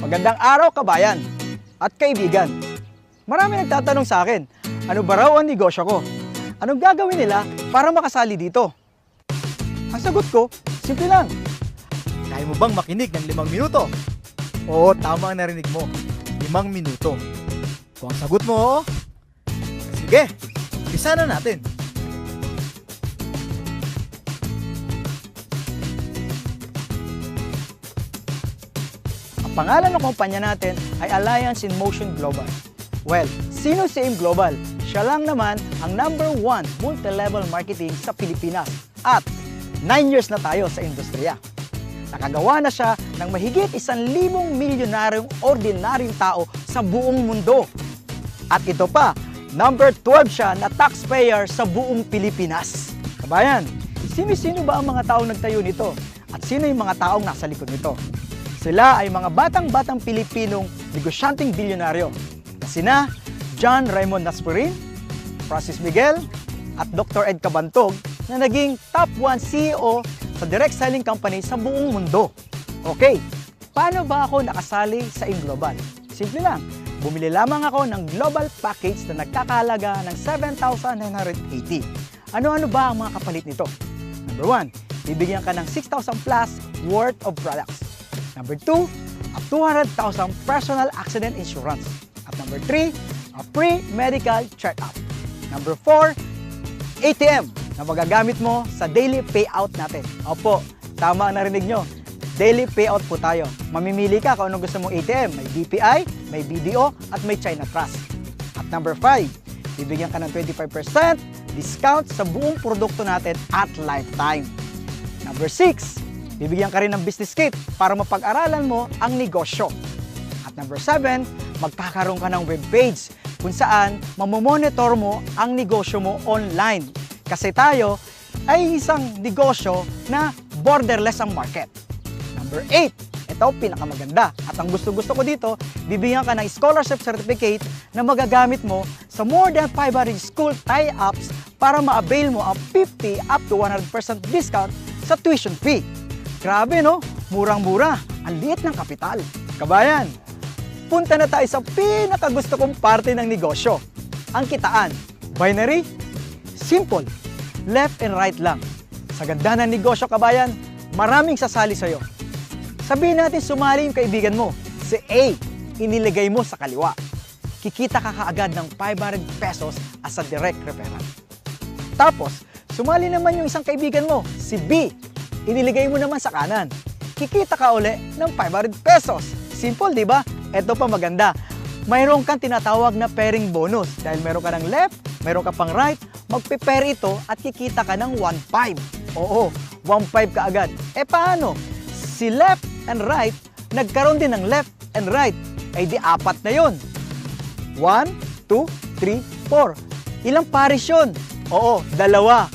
Magandang araw, kabayan at kaibigan. Marami nagtatanong sa akin, ano ba raw ang negosyo ko? Anong gagawin nila para makasali dito? Ang sagot ko, simple lang. Kaya mo bang makinig ng 5 minuto? Oo, tama ang narinig mo. 5 minuto. Kung ang sagot mo, oo, sige, umpisa na natin. Ang pangalan ng kumpanya natin ay Alliance in Motion Global. Well, sino si AIM Global? Siya lang naman ang #1 multi-level marketing sa Pilipinas at 9 years na tayo sa industriya. Nakagawa na siya ng mahigit 1,000 milyonaryong ordinaryong tao sa buong mundo. At ito pa, #12 siya na taxpayer sa buong Pilipinas. Kabayan, sino-sino ba ang mga taong nagtayo nito? At sino yung mga taong nasa likod nito? Sila ay mga batang-batang Pilipinong negosyanteng bilyonaryo na sina John Raymond Naspurin, Francis Miguel, at Dr. Ed Cabantog na naging top 1 CEO sa direct selling company sa buong mundo. Okay, paano ba ako nakasali sa AIM Global? Simple lang, bumili lamang ako ng global package na nagkakahalaga ng 7,980. Ano-ano ba ang mga kapalit nito? Number 1, bibigyan ka ng 6,000 plus worth of products. Number 2, a 200,000 personal accident insurance. At number 3, a free medical check-up. Number 4, ATM na magagamit mo sa daily payout natin. Opo, tama ang narinig nyo. Daily payout po tayo. Mamimili ka kung anong gusto mong ATM. May BPI, may BDO, at may China Trust. At number 5, bibigyan ka ng 25% discount sa buong produkto natin at lifetime. Number 6, bibigyan ka rin ng business kit para mapag-aralan mo ang negosyo. At number 7, magkakaroon ka ng webpage kung saan mamomonitor mo ang negosyo mo online. Kasi tayo ay isang negosyo na borderless ang market. Number 8, ito pinakamaganda. At ang gusto-gusto ko dito, bibigyan ka ng scholarship certificate na magagamit mo sa more than 500 school tie-ups para ma-avail mo ang 50 up to 100% discount sa tuition fee. Grabe no? Murang-mura. Ang liit ng kapital. Kabayan, punta na tayo sa pinakagusto kong parte ng negosyo. Ang kitaan. Binary? Simple. Left and right lang. Sa ganda ng negosyo, kabayan, maraming sasali sa'yo. Sabihin natin sumali yung kaibigan mo. Si A, inilagay mo sa kaliwa. Kikita ka kaagad ng 500 pesos as a direct referral. Tapos, sumali naman yung isang kaibigan mo, si B, iniligay mo naman sa kanan. Kikita ka uli ng 500 pesos. Simple, di ba? Ito pa maganda. Mayroon kang tinatawag na pairing bonus. Dahil meron ka ng left, meron ka pang right, magpe-pair ito at kikita ka ng 1.5. Oo, 1.5 ka agad. E paano? Si left and right, nagkaroon din ng left and right. Ay di 4 na yun. 1, 2, 3, 4. Ilang pares yun? Oo, 2.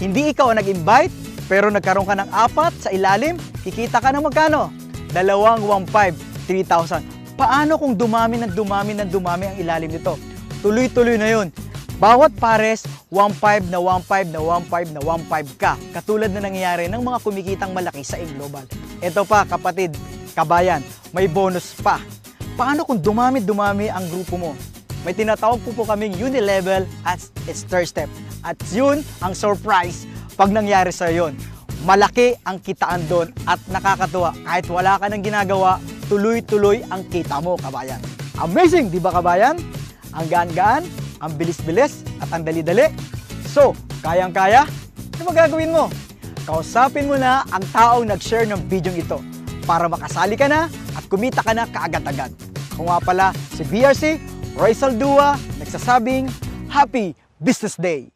Hindi ikaw ang nag-invite, pero nagkaroon ka ng 4 sa ilalim, kikita ka ng magkano? 2.15, 3,000. Paano kung dumami ng dumami ang ilalim nito? Tuloy-tuloy na yun. Bawat pares, 1.5 na 1.5 na 1.5 na 1.5 ka. Katulad na nangyayari ng mga kumikitang malaki sa AIM Global. Ito pa, kapatid, kabayan, may bonus pa. Paano kung dumami ang grupo mo? May tinatawag po kaming unilevel as its third step. At yun ang surprise pag nangyari sa yon. Malaki ang kitaan doon at nakakatuwa. Kahit wala ka nang ginagawa, tuloy-tuloy ang kita mo, kabayan. Amazing, di ba kabayan? Ang gaan-gaan, ang bilis-bilis at ang dali-dali. So, kayang-kaya? Ano magagawin mo? Kausapin mo na ang taong nag-share ng video ito para makasali ka na at kumita ka na kaagad-agad. Ako nga pala si BRC, Roy Saldua, nagsasabing Happy Business Day!